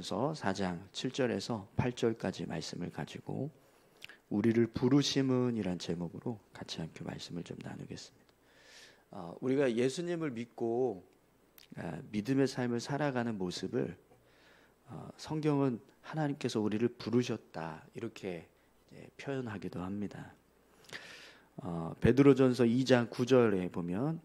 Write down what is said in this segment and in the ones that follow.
베드로전서 4장 7절에서 8절까지 말씀을 가지고 우리를 부르심은 이란 제목으로 같이 함께 말씀을 좀 나누겠습니다. 우리가 예수님을 믿고 믿음의 삶을 살아가는 모습을 성경은 하나님께서 우리를 부르셨다 이렇게 표현하기도 합니다. 베드로전서 2장 9절에 보면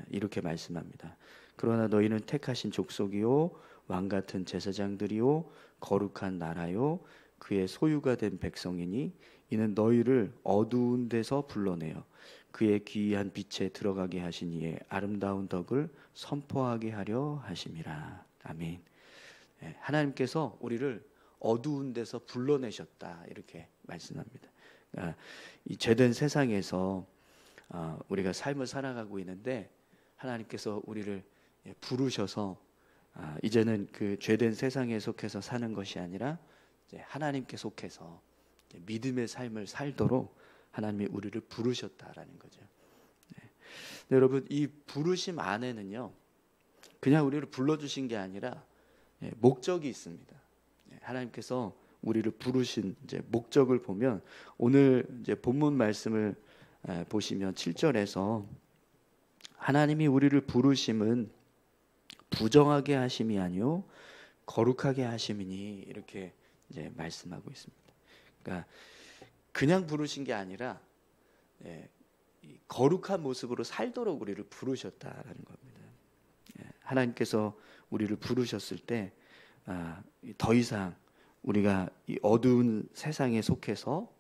이렇게 말씀합니다. 그러나 너희는 택하신 족속이요 왕같은 제사장들이요 거룩한 나라요 그의 소유가 된 백성이니 이는 너희를 어두운 데서 불러내어 그의 기이한 빛에 들어가게 하신 이의 아름다운 덕을 선포하게 하려 하심이라. 아멘. 하나님께서 우리를 어두운 데서 불러내셨다 이렇게 말씀합니다. 이 죄된 세상에서 우리가 삶을 살아가고 있는데 하나님께서 우리를 부르셔서 이제는 그 죄된 세상에 속해서 사는 것이 아니라 이제 하나님께 속해서 믿음의 삶을 살도록 하나님이 우리를 부르셨다라는 거죠. 여러분, 이 부르심 안에는요 그냥 우리를 불러주신 게 아니라 목적이 있습니다. 하나님께서 우리를 부르신 이제 목적을 보면 오늘 이제 본문 말씀을 보시면 7절에서 하나님이 우리를 부르심은 부정하게 하심이 아니요 거룩하게 하심이니 이렇게 이제 말씀하고 있습니다. 그러니까 그냥 부르신 게 아니라 거룩한 모습으로 살도록 우리를 부르셨다라는 겁니다. 하나님께서 우리를 부르셨을 때 더 이상 우리가 이 어두운 세상에 속해서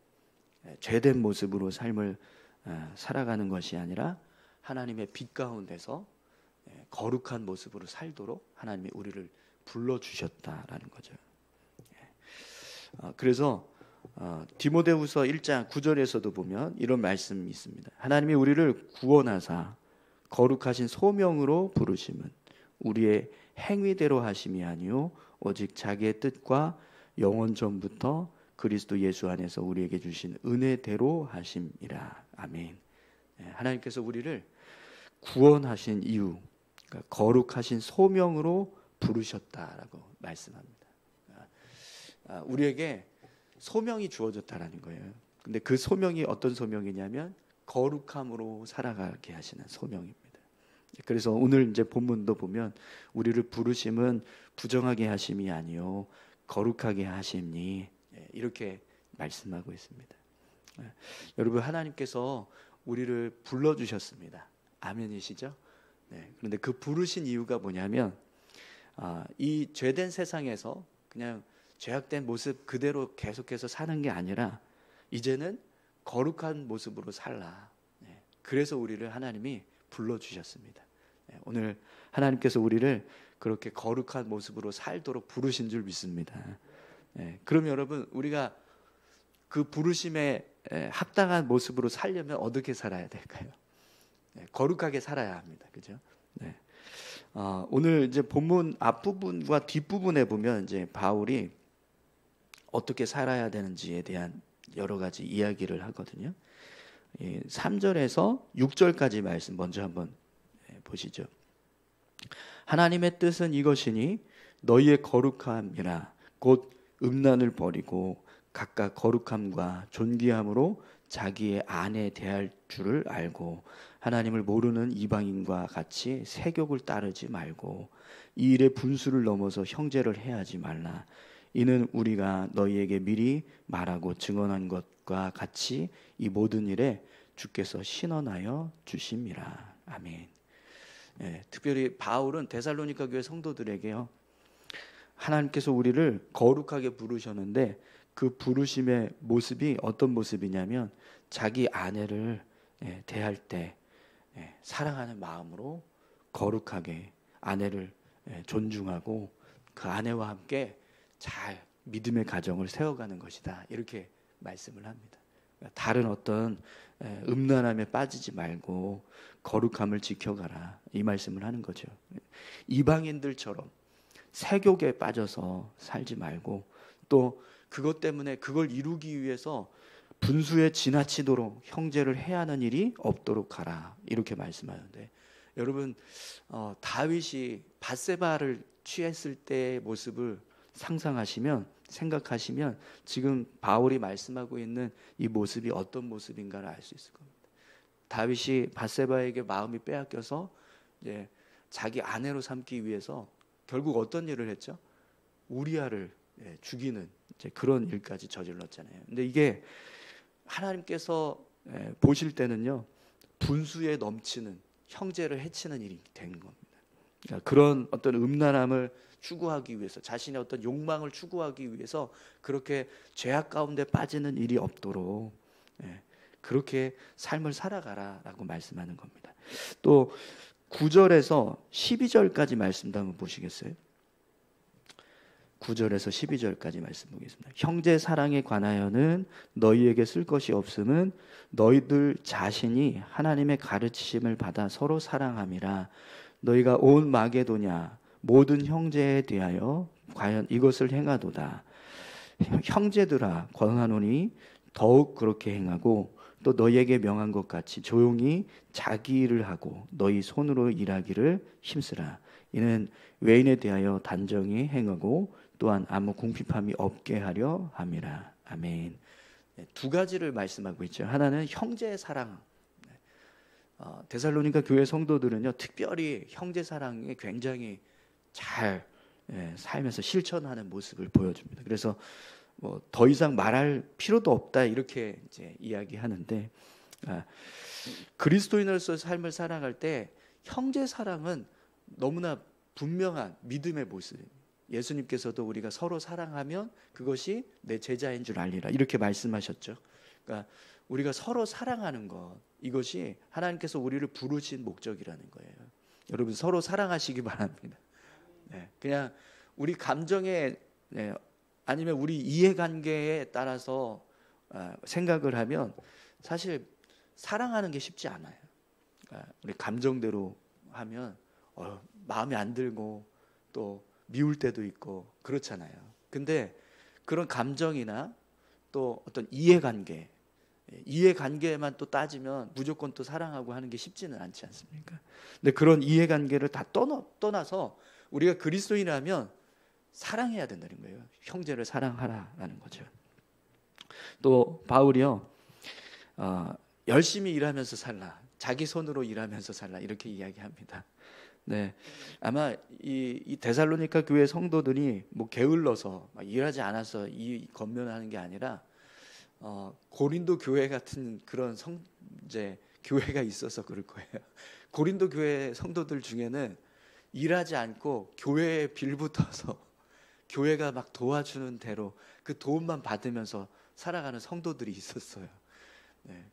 죄된 모습으로 삶을 살아가는 것이 아니라 하나님의 빛 가운데서 거룩한 모습으로 살도록 하나님이 우리를 불러주셨다라는 거죠. 그래서 디모데후서 1장 9절에서도 보면 이런 말씀이 있습니다. 하나님이 우리를 구원하사 거룩하신 소명으로 부르심은 우리의 행위대로 하심이 아니요 오직 자기의 뜻과 영원 전부터 그리스도 예수 안에서 우리에게 주신 은혜대로 하심이라. 아멘. 하나님께서 우리를 구원하신 이유, 그러니까 거룩하신 소명으로 부르셨다라고 말씀합니다. 우리에게 소명이 주어졌다라는 거예요. 근데 그 소명이 어떤 소명이냐면 거룩함으로 살아가게 하시는 소명입니다. 그래서 오늘 이제 본문도 보면 우리를 부르심은 부정하게 하심이 아니요 거룩하게 하심니 이렇게 말씀하고 있습니다. 여러분, 하나님께서 우리를 불러주셨습니다. 아멘이시죠? 그런데 그 부르신 이유가 뭐냐면 이 죄된 세상에서 그냥 죄악된 모습 그대로 계속해서 사는 게 아니라 이제는 거룩한 모습으로 살라. 그래서 우리를 하나님이 불러주셨습니다. 오늘 하나님께서 우리를 그렇게 거룩한 모습으로 살도록 부르신 줄 믿습니다. 그럼 여러분, 우리가 그 부르심에 합당한 모습으로 살려면 어떻게 살아야 될까요? 거룩하게 살아야 합니다. 그죠? 오늘 이제 본문 앞부분과 뒷부분에 보면 이제 바울이 어떻게 살아야 되는지에 대한 여러 가지 이야기를 하거든요. 3절에서 6절까지 말씀 먼저 한번 보시죠. 하나님의 뜻은 이것이니 너희의 거룩함이라 곧 음란을 버리고 각각 거룩함과 존귀함으로 자기의 아내 대할 줄을 알고 하나님을 모르는 이방인과 같이 세욕을 따르지 말고 이 일의 분수를 넘어서 형제를 해하지 말라. 이는 우리가 너희에게 미리 말하고 증언한 것과 같이 이 모든 일에 주께서 신원하여 주심이라. 아멘. 특별히 바울은 데살로니가 교회 성도들에게요, 하나님께서 우리를 거룩하게 부르셨는데 그 부르심의 모습이 어떤 모습이냐면 자기 아내를 대할 때 사랑하는 마음으로 거룩하게 아내를 존중하고 그 아내와 함께 잘 믿음의 가정을 세워가는 것이다. 이렇게 말씀을 합니다. 다른 어떤 음란함에 빠지지 말고 거룩함을 지켜가라. 이 말씀을 하는 거죠. 이방인들처럼 세욕에 빠져서 살지 말고 또 그것 때문에 그걸 이루기 위해서 분수에 지나치도록 형제를 해하는 일이 없도록 하라. 이렇게 말씀하는데 여러분, 다윗이 밧세바를 취했을 때의 모습을 상상하시면 생각하시면 지금 바울이 말씀하고 있는 이 모습이 어떤 모습인가를 알 수 있을 겁니다. 다윗이 밧세바에게 마음이 빼앗겨서 이제 자기 아내로 삼기 위해서 결국 어떤 일을 했죠? 우리아를 죽이는 이제 그런 일까지 저질렀잖아요. 근데 이게 하나님께서 보실 때는요, 분수에 넘치는 형제를 해치는 일이 된 겁니다. 그러니까 그런 어떤 음란함을 추구하기 위해서, 자신의 어떤 욕망을 추구하기 위해서 그렇게 죄악 가운데 빠지는 일이 없도록 그렇게 삶을 살아가라라고 말씀하는 겁니다. 또 9절에서 12절까지 말씀도 한번 보시겠어요? 9절에서 12절까지 말씀 보겠습니다. 형제 사랑에 관하여는 너희에게 쓸 것이 없음은 너희들 자신이 하나님의 가르치심을 받아 서로 사랑함이라. 너희가 온 마게도냐 모든 형제에 대하여 과연 이것을 행하도다. 형제들아 권하노니 더욱 그렇게 행하고 또 너희에게 명한 것 같이 조용히 자기 일을 하고 너희 손으로 일하기를 힘쓰라. 이는 외인에 대하여 단정히 행하고 또한 아무 궁핍함이 없게 하려 함이라. 아멘. 두 가지를 말씀하고 있죠. 하나는 형제의 사랑. 데살로니가 교회 성도들은요, 특별히 형제 사랑에 굉장히 잘 살면서 실천하는 모습을 보여줍니다. 그래서 뭐 더 이상 말할 필요도 없다 이렇게 이제 이야기하는데, 그리스도인으로서 삶을 살아갈 때 형제 사랑은 너무나 분명한 믿음의 모습입니다. 예수님께서도 우리가 서로 사랑하면 그것이 내 제자인 줄 알리라 이렇게 말씀하셨죠. 그러니까 우리가 서로 사랑하는 것, 이것이 하나님께서 우리를 부르신 목적이라는 거예요. 여러분 서로 사랑하시기 바랍니다. 그냥 우리 감정에 아니면 우리 이해관계에 따라서 생각을 하면 사실 사랑하는 게 쉽지 않아요. 그러니까 우리 감정대로 하면 마음에 안 들고 또 미울 때도 있고 그렇잖아요. 근데 그런 감정이나 또 어떤 이해관계만 또 따지면 무조건 또 사랑하고 하는 게 쉽지는 않지 않습니까? 근데 그런 이해관계를 다 떠나서 우리가 그리스도인이라면 사랑해야 된다는 거예요. 형제를 사랑하라라는 거죠. 또 바울이요, 열심히 일하면서 살라, 자기 손으로 일하면서 살라 이렇게 이야기합니다. 아마 이 데살로니가 교회 성도들이 뭐 게을러서 일하지 않아서 이 권면하는 게 아니라 고린도 교회 같은 그런 이제 교회가 있어서 그럴 거예요. 고린도 교회 성도들 중에는 일하지 않고 교회에 빌붙어서 교회가 막 도와주는 대로 그 도움만 받으면서 살아가는 성도들이 있었어요.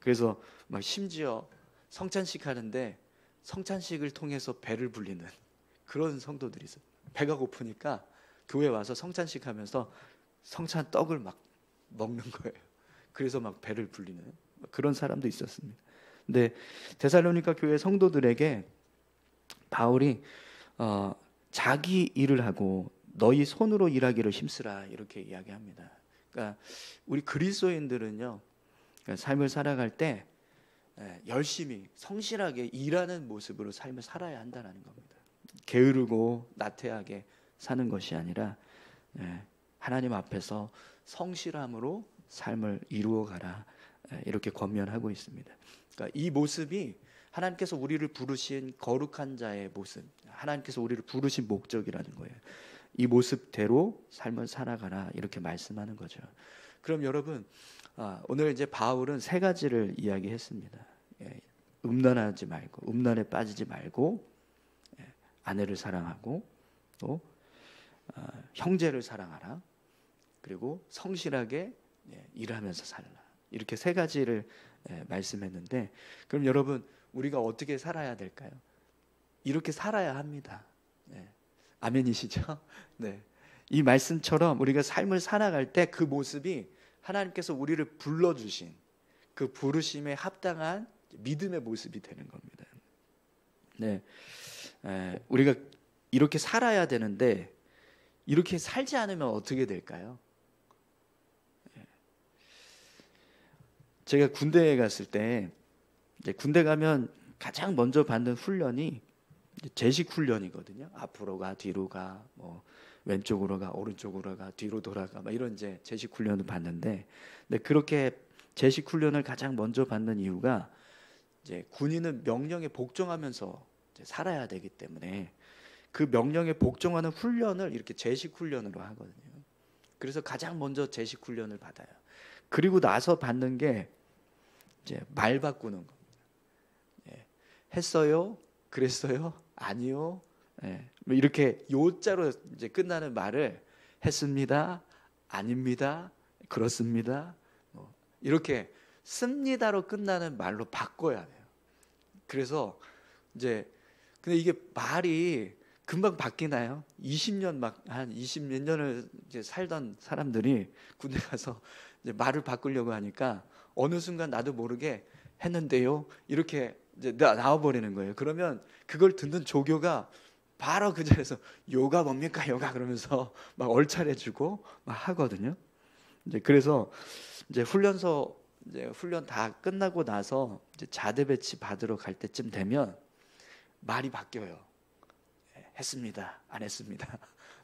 그래서 막 심지어 성찬식 하는데 성찬식을 통해서 배를 불리는 그런 성도들이 있어요. 배가 고프니까 교회 와서 성찬식 하면서 성찬 떡을 막 먹는 거예요. 그래서 막 배를 불리는 그런 사람도 있었습니다. 근데 데살로니가 교회 성도들에게 바울이 자기 일을 하고 너희 손으로 일하기를 힘쓰라 이렇게 이야기합니다. 그러니까 우리 그리스도인들은요, 그러니까 삶을 살아갈 때 열심히 성실하게 일하는 모습으로 삶을 살아야 한다는 겁니다. 게으르고 나태하게 사는 것이 아니라 하나님 앞에서 성실함으로 삶을 이루어가라 이렇게 권면하고 있습니다. 그러니까 이 모습이 하나님께서 우리를 부르신 거룩한 자의 모습, 하나님께서 우리를 부르신 목적이라는 거예요. 이 모습대로 삶을 살아가라 이렇게 말씀하는 거죠. 그럼 여러분, 오늘 이제 바울은 세 가지를 이야기했습니다. 음란하지 말고, 음란에 빠지지 말고, 아내를 사랑하고, 또 형제를 사랑하라, 그리고 성실하게 일하면서 살라. 이렇게 세 가지를 말씀했는데, 그럼 여러분 우리가 어떻게 살아야 될까요? 이렇게 살아야 합니다. 아멘이시죠? 이 말씀처럼 우리가 삶을 살아갈 때 그 모습이 하나님께서 우리를 불러주신 그 부르심에 합당한 믿음의 모습이 되는 겁니다. 우리가 이렇게 살아야 되는데 이렇게 살지 않으면 어떻게 될까요? 제가 군대에 갔을 때, 이제 군대 가면 가장 먼저 받는 훈련이 제식 훈련이거든요. 앞으로 가, 뒤로 가, 뭐 왼쪽으로 가, 오른쪽으로 가, 뒤로 돌아가, 막 이런 이제 제식 훈련을 받는데, 근데 그렇게 제식 훈련을 가장 먼저 받는 이유가 이제 군인은 명령에 복종하면서 이제 살아야 되기 때문에 그 명령에 복종하는 훈련을 이렇게 제식 훈련으로 하거든요. 그래서 가장 먼저 제식 훈련을 받아요. 그리고 나서 받는 게 이제 말 바꾸는 겁니다. 예. 했어요? 그랬어요? 아니요. 예. 뭐 이렇게 요자로 이제 끝나는 말을 했습니다. 아닙니다. 그렇습니다. 이렇게 씁니다로 끝나는 말로 바꿔야 돼요. 그래서 이제 근데 이게 말이 금방 바뀌나요? 20년 막 한 20 몇 년을 이제 살던 사람들이 군대 가서 이제 말을 바꾸려고 하니까 어느 순간 나도 모르게 했는데요. 이렇게 이제 나와 버리는 거예요. 그러면 그걸 듣는 조교가 바로 그 자리에서 요가 뭡니까? 요가 그러면서 막 얼차려주고 막 하거든요. 이제 그래서 이제 훈련소 이제 훈련 다 끝나고 나서 이제 자대 배치 받으러 갈 때쯤 되면 말이 바뀌어요. 했습니다. 안 했습니다.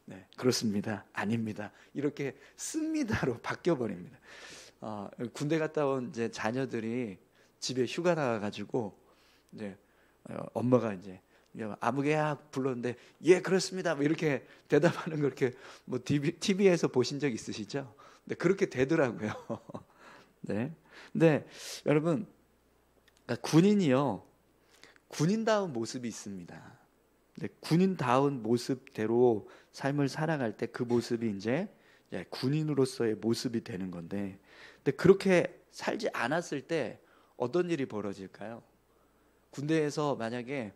네, 그렇습니다. 아닙니다. 이렇게 씁니다로 바뀌어 버립니다. 군대 갔다 온 이제 자녀들이 집에 휴가 나가가지고 이제 엄마가 이제 아무개야 불렀는데 예 그렇습니다. 뭐 이렇게 대답하는 걸 이렇게 뭐 TV에서 보신 적 있으시죠? 네, 그렇게 되더라고요. 네, 근데 여러분 그러니까 군인이요 군인다운 모습이 있습니다. 네, 군인다운 모습대로 삶을 살아갈 때 그 모습이 이제 군인으로서의 모습이 되는 건데, 근데 그렇게 살지 않았을 때 어떤 일이 벌어질까요? 군대에서 만약에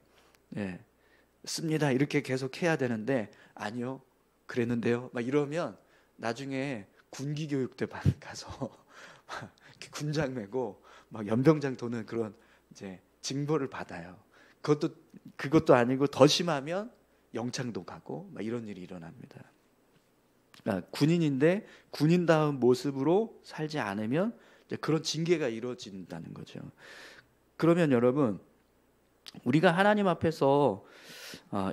씁니다 이렇게 계속 해야 되는데 아니요 그랬는데요 막 이러면 나중에 군기교육대 가서 이렇게 군장 메고 막 연병장 도는 그런 이제 징벌을 받아요. 그것도 아니고 더 심하면 영창도 가고 막 이런 일이 일어납니다. 그러니까 군인인데 군인다운 모습으로 살지 않으면 이제 그런 징계가 이루어진다는 거죠. 그러면 여러분 우리가 하나님 앞에서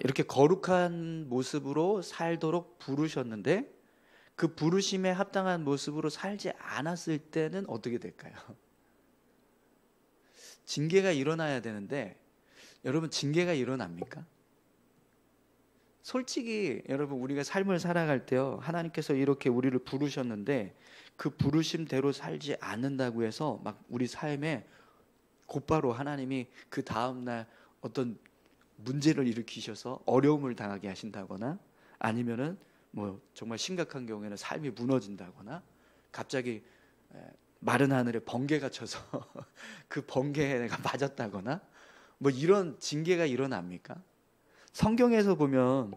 이렇게 거룩한 모습으로 살도록 부르셨는데 그 부르심에 합당한 모습으로 살지 않았을 때는 어떻게 될까요? 징계가 일어나야 되는데 여러분 징계가 일어납니까? 솔직히 여러분 우리가 삶을 살아갈 때요 하나님께서 이렇게 우리를 부르셨는데 그 부르심대로 살지 않는다고 해서 막 우리 삶에 곧바로 하나님이 그 다음날 어떤 문제를 일으키셔서 어려움을 당하게 하신다거나 아니면은 뭐 정말 심각한 경우에는 삶이 무너진다거나 갑자기 마른 하늘에 번개가 쳐서 그 번개에 내가 맞았다거나 뭐 이런 징계가 일어납니까? 성경에서 보면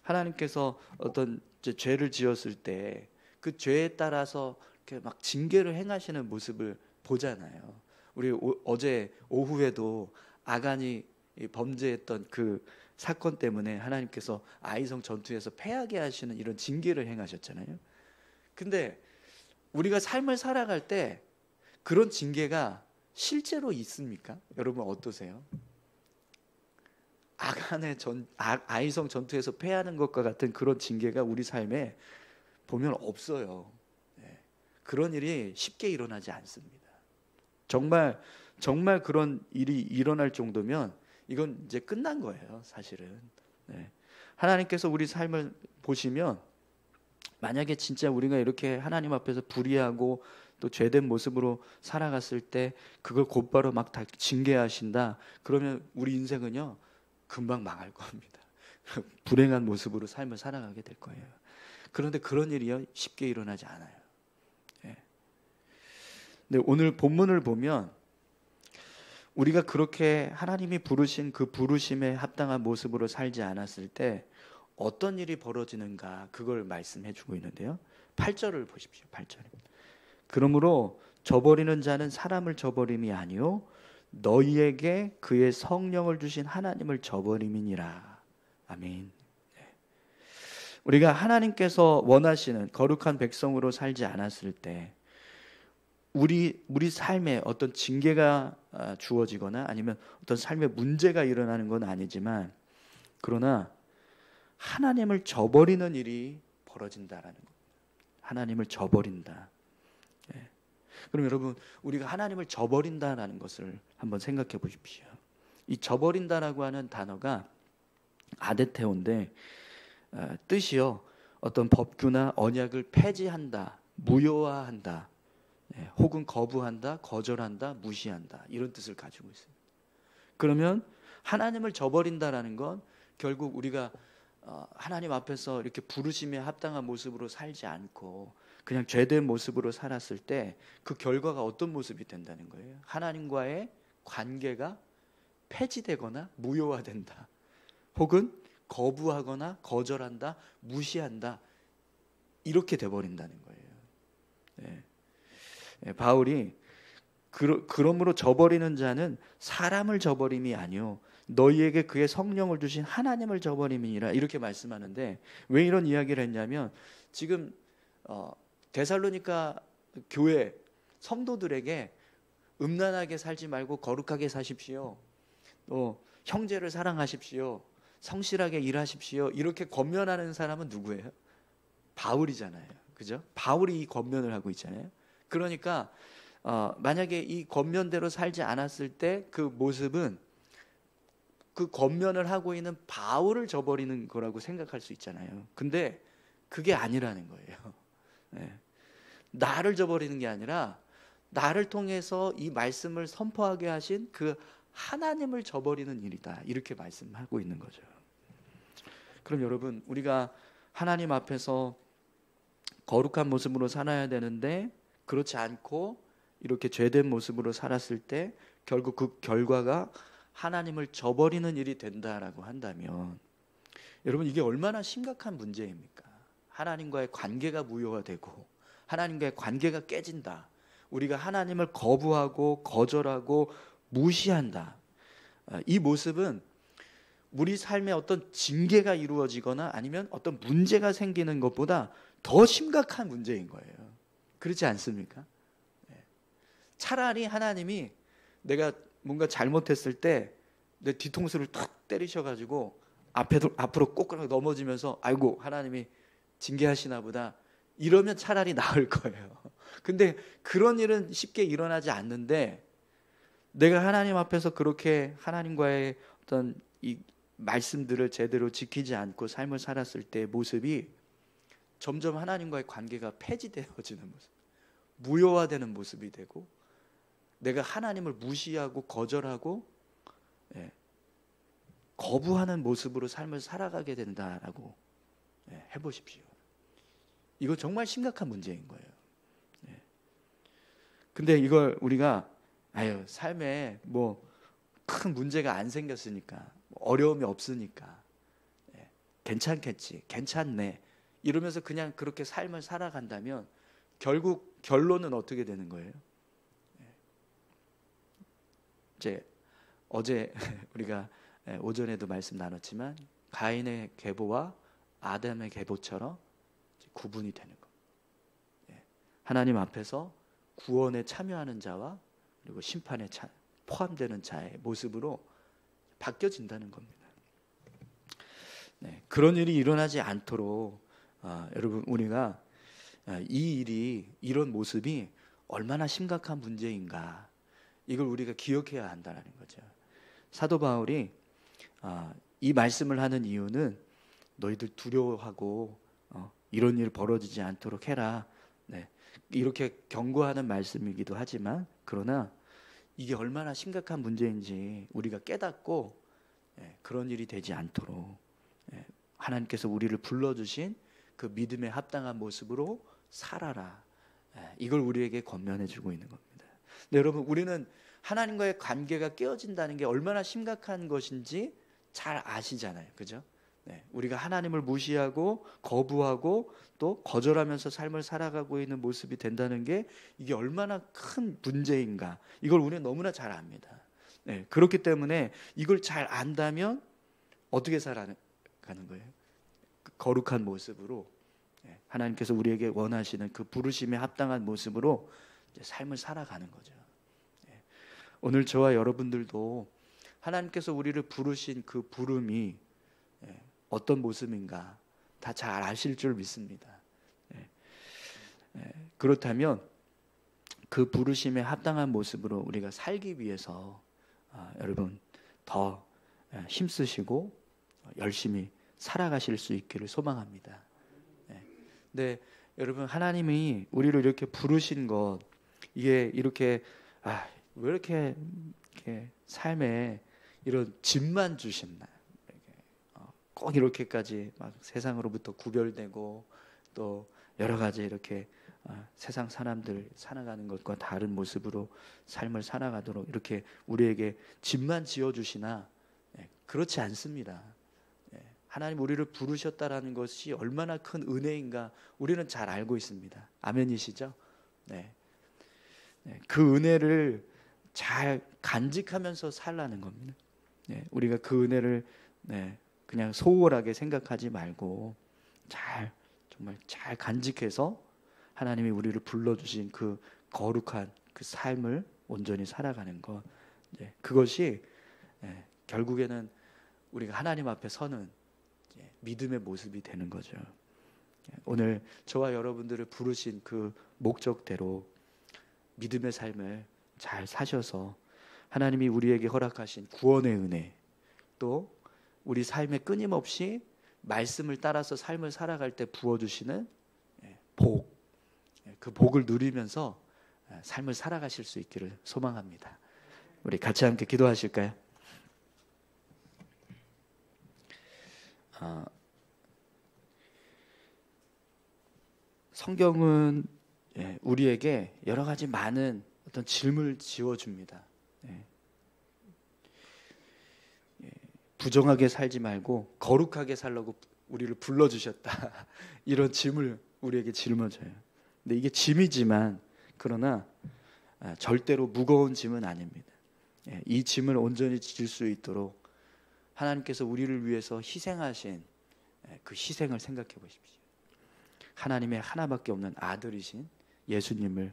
하나님께서 어떤 죄를 지었을 때 그 죄에 따라서 이렇게 막 징계를 행하시는 모습을 보잖아요. 우리 어제 오후에도 아간이 범죄했던 그 사건 때문에 하나님께서 아이성 전투에서 패하게 하시는 이런 징계를 행하셨잖아요. 근데 우리가 삶을 살아갈 때 그런 징계가 실제로 있습니까? 여러분 어떠세요? 아간의 아이성 전투에서 패하는 것과 같은 그런 징계가 우리 삶에 보면 없어요. 그런 일이 쉽게 일어나지 않습니다. 정말 그런 일이 일어날 정도면 이건 이제 끝난 거예요, 사실은. 하나님께서 우리 삶을 보시면 만약에 진짜 우리가 이렇게 하나님 앞에서 불의하고 또 죄된 모습으로 살아갔을 때 그걸 곧바로 막 다 징계하신다. 그러면 우리 인생은요 금방 망할 겁니다. 불행한 모습으로 삶을 살아가게 될 거예요. 그런데 그런 일이요 쉽게 일어나지 않아요. 근데 오늘 본문을 보면 우리가 그렇게 하나님이 부르신 그 부르심에 합당한 모습으로 살지 않았을 때 어떤 일이 벌어지는가 그걸 말씀해 주고 있는데요. 8절을 보십시오. 8절. 그러므로 저버리는 자는 사람을 저버림이 아니요 너희에게 그의 성령을 주신 하나님을 저버림이니라. 아멘. 우리가 하나님께서 원하시는 거룩한 백성으로 살지 않았을 때 우리 삶에 어떤 징계가 주어지거나 아니면 어떤 삶의 문제가 일어나는 건 아니지만 그러나 하나님을 저버리는 일이 벌어진다라는 겁니다. 하나님을 저버린다. 예. 그럼 여러분, 우리가 하나님을 저버린다라는 것을 한번 생각해 보십시오. 이 저버린다라고 하는 단어가 아데테오인데 뜻이요, 어떤 법규나 언약을 폐지한다, 무효화한다, 혹은 거부한다, 거절한다, 무시한다, 이런 뜻을 가지고 있습니다. 그러면 하나님을 저버린다라는 건 결국 우리가 하나님 앞에서 이렇게 부르심에 합당한 모습으로 살지 않고 그냥 죄된 모습으로 살았을 때 그 결과가 어떤 모습이 된다는 거예요. 하나님과의 관계가 폐지되거나 무효화된다, 혹은 거부하거나 거절한다, 무시한다, 이렇게 돼버린다는 거예요. 바울이 그러므로 저버리는 자는 사람을 저버림이 아니요 너희에게 그의 성령을 주신 하나님을 저버림이니라, 이렇게 말씀하는데, 왜 이런 이야기를 했냐면 지금 데살로니가 교회 성도들에게 음란하게 살지 말고 거룩하게 사십시오, 또 형제를 사랑하십시오, 성실하게 일하십시오, 이렇게 권면하는 사람은 누구예요? 바울이잖아요. 그죠? 바울이 이 권면을 하고 있잖아요. 그러니까 만약에 이 권면대로 살지 않았을 때 그 모습은 그 권면을 하고 있는 바울을 저버리는 거라고 생각할 수 있잖아요. 근데 그게 아니라는 거예요. 나를 저버리는 게 아니라 나를 통해서 이 말씀을 선포하게 하신 그 하나님을 저버리는 일이다, 이렇게 말씀하고 있는 거죠. 그럼 여러분, 우리가 하나님 앞에서 거룩한 모습으로 살아야 되는데 그렇지 않고 이렇게 죄된 모습으로 살았을 때 결국 그 결과가 하나님을 저버리는 일이 된다라고 한다면, 여러분, 이게 얼마나 심각한 문제입니까? 하나님과의 관계가 무효화되고 하나님과의 관계가 깨진다, 우리가 하나님을 거부하고 거절하고 무시한다, 이 모습은 우리 삶에 어떤 징계가 이루어지거나 아니면 어떤 문제가 생기는 것보다 더 심각한 문제인 거예요. 그렇지 않습니까? 차라리 하나님이 내가 뭔가 잘못했을 때 내 뒤통수를 탁 때리셔가지고 앞으로 꼬꾸라고 넘어지면서 아이고 하나님이 징계하시나 보다, 이러면 차라리 나을 거예요. 근데 그런 일은 쉽게 일어나지 않는데, 내가 하나님 앞에서 그렇게 하나님과의 어떤 이 말씀들을 제대로 지키지 않고 삶을 살았을 때의 모습이 점점 하나님과의 관계가 폐지되어지는 모습, 무효화되는 모습이 되고, 내가 하나님을 무시하고 거절하고 거부하는 모습으로 삶을 살아가게 된다라고 해보십시오. 이거 정말 심각한 문제인 거예요. 근데 이걸 우리가 삶에 뭐 큰 문제가 안 생겼으니까, 어려움이 없으니까 괜찮겠지, 괜찮네, 이러면서 그냥 그렇게 삶을 살아간다면 결국 결론은 어떻게 되는 거예요? 이제 어제 우리가 오전에도 말씀 나눴지만 가인의 계보와 아담의 계보처럼 구분이 되는 것. 하나님 앞에서 구원에 참여하는 자와 그리고 심판에 포함되는 자의 모습으로 바뀌어진다는 겁니다. 그런 일이 일어나지 않도록 여러분, 우리가 이 일이, 이런 모습이 얼마나 심각한 문제인가, 이걸 우리가 기억해야 한다는 거죠. 사도 바울이 이 말씀을 하는 이유는 너희들 두려워하고 이런 일 벌어지지 않도록 해라, 이렇게 경고하는 말씀이기도 하지만, 그러나 이게 얼마나 심각한 문제인지 우리가 깨닫고 그런 일이 되지 않도록 하나님께서 우리를 불러주신 그 믿음에 합당한 모습으로 살아라, 이걸 우리에게 권면해 주고 있는 겁니다. 근데 여러분, 우리는 하나님과의 관계가 깨어진다는 게 얼마나 심각한 것인지 잘 아시잖아요. 그죠? 우리가 하나님을 무시하고 거부하고 또 거절하면서 삶을 살아가고 있는 모습이 된다는 게 이게 얼마나 큰 문제인가, 이걸 우리는 너무나 잘 압니다. 그렇기 때문에 이걸 잘 안다면 어떻게 살아가는 거예요? 거룩한 모습으로, 하나님께서 우리에게 원하시는 그 부르심에 합당한 모습으로 삶을 살아가는 거죠. 오늘 저와 여러분들도 하나님께서 우리를 부르신 그 부름이 어떤 모습인가 다 잘 아실 줄 믿습니다. 그렇다면 그 부르심에 합당한 모습으로 우리가 살기 위해서 여러분 더 힘쓰시고 열심히 살아가실 수 있기를 소망합니다. 근데 여러분, 하나님이 우리를 이렇게 부르신 것, 이게 이렇게 왜 이렇게 삶에 이런 짐만 주셨나? 꼭 이렇게까지 막 세상으로부터 구별되고 또 여러 가지 이렇게 세상 사람들 살아가는 것과 다른 모습으로 삶을 살아가도록 이렇게 우리에게 짐만 지어주시나? 그렇지 않습니다. 하나님 우리를 부르셨다라는 것이 얼마나 큰 은혜인가 우리는 잘 알고 있습니다. 아멘이시죠? 그 은혜를 잘 간직하면서 살라는 겁니다. 우리가 그 은혜를 그냥 소홀하게 생각하지 말고 정말 잘 간직해서 하나님이 우리를 불러주신 그 거룩한 그 삶을 온전히 살아가는 것, 그것이 결국에는 우리가 하나님 앞에 서는 믿음의 모습이 되는 거죠. 오늘 저와 여러분들을 부르신 그 목적대로 믿음의 삶을 잘 사셔서 하나님이 우리에게 허락하신 구원의 은혜, 또 우리 삶에 끊임없이 말씀을 따라서 삶을 살아갈 때 부어주시는 복, 그 복을 누리면서 삶을 살아가실 수 있기를 소망합니다. 우리 같이 함께 기도하실까요? 성경은 우리에게 여러 가지 많은 어떤 질문을 지어줍니다. 부정하게 살지 말고 거룩하게 살라고 우리를 불러주셨다. 이런 짐을 우리에게 짊어져요. 근데 이게 짐이지만 그러나 절대로 무거운 짐은 아닙니다. 이 짐을 온전히 질 수 있도록 하나님께서 우리를 위해서 희생하신 그 희생을 생각해 보십시오. 하나님의 하나밖에 없는 아들이신 예수님을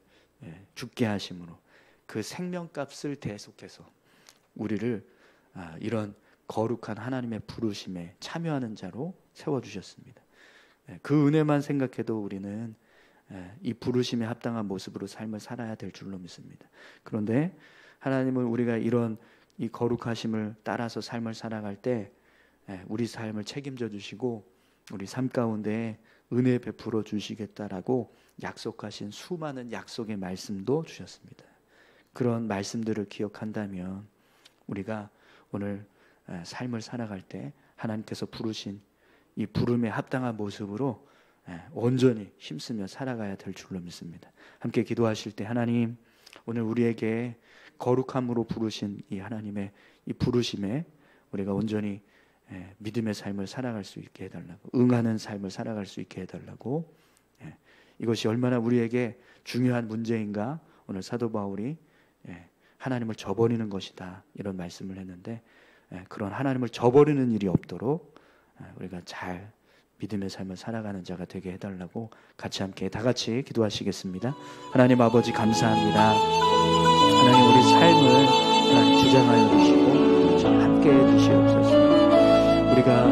죽게 하심으로 그 생명값을 대속해서 우리를 이런 거룩한 하나님의 부르심에 참여하는 자로 세워주셨습니다. 그 은혜만 생각해도 우리는 이 부르심에 합당한 모습으로 삶을 살아야 될 줄로 믿습니다. 그런데 하나님은 우리가 이런 이 거룩하심을 따라서 삶을 살아갈 때 우리 삶을 책임져 주시고 우리 삶 가운데 은혜 베풀어 주시겠다라고 약속하신 수많은 약속의 말씀도 주셨습니다. 그런 말씀들을 기억한다면 우리가 오늘 삶을 살아갈 때 하나님께서 부르신 이 부름에 합당한 모습으로 온전히 힘쓰며 살아가야 될 줄로 믿습니다. 함께 기도하실 때 하나님, 오늘 우리에게 거룩함으로 부르신 이 하나님의 이 부르심에 우리가 온전히 믿음의 삶을 살아갈 수 있게 해달라고, 응하는 삶을 살아갈 수 있게 해달라고, 이것이 얼마나 우리에게 중요한 문제인가 오늘 사도 바울이 하나님을 저버리는 것이다 이런 말씀을 했는데, 그런 하나님을 저버리는 일이 없도록 우리가 잘 믿음의 삶을 살아가는 자가 되게 해달라고 같이 함께 다 같이 기도하시겠습니다. 하나님 아버지 감사합니다. 하나님 우리 삶을 하나님 주장하여 주시고 함께 해주시옵소서. 우리가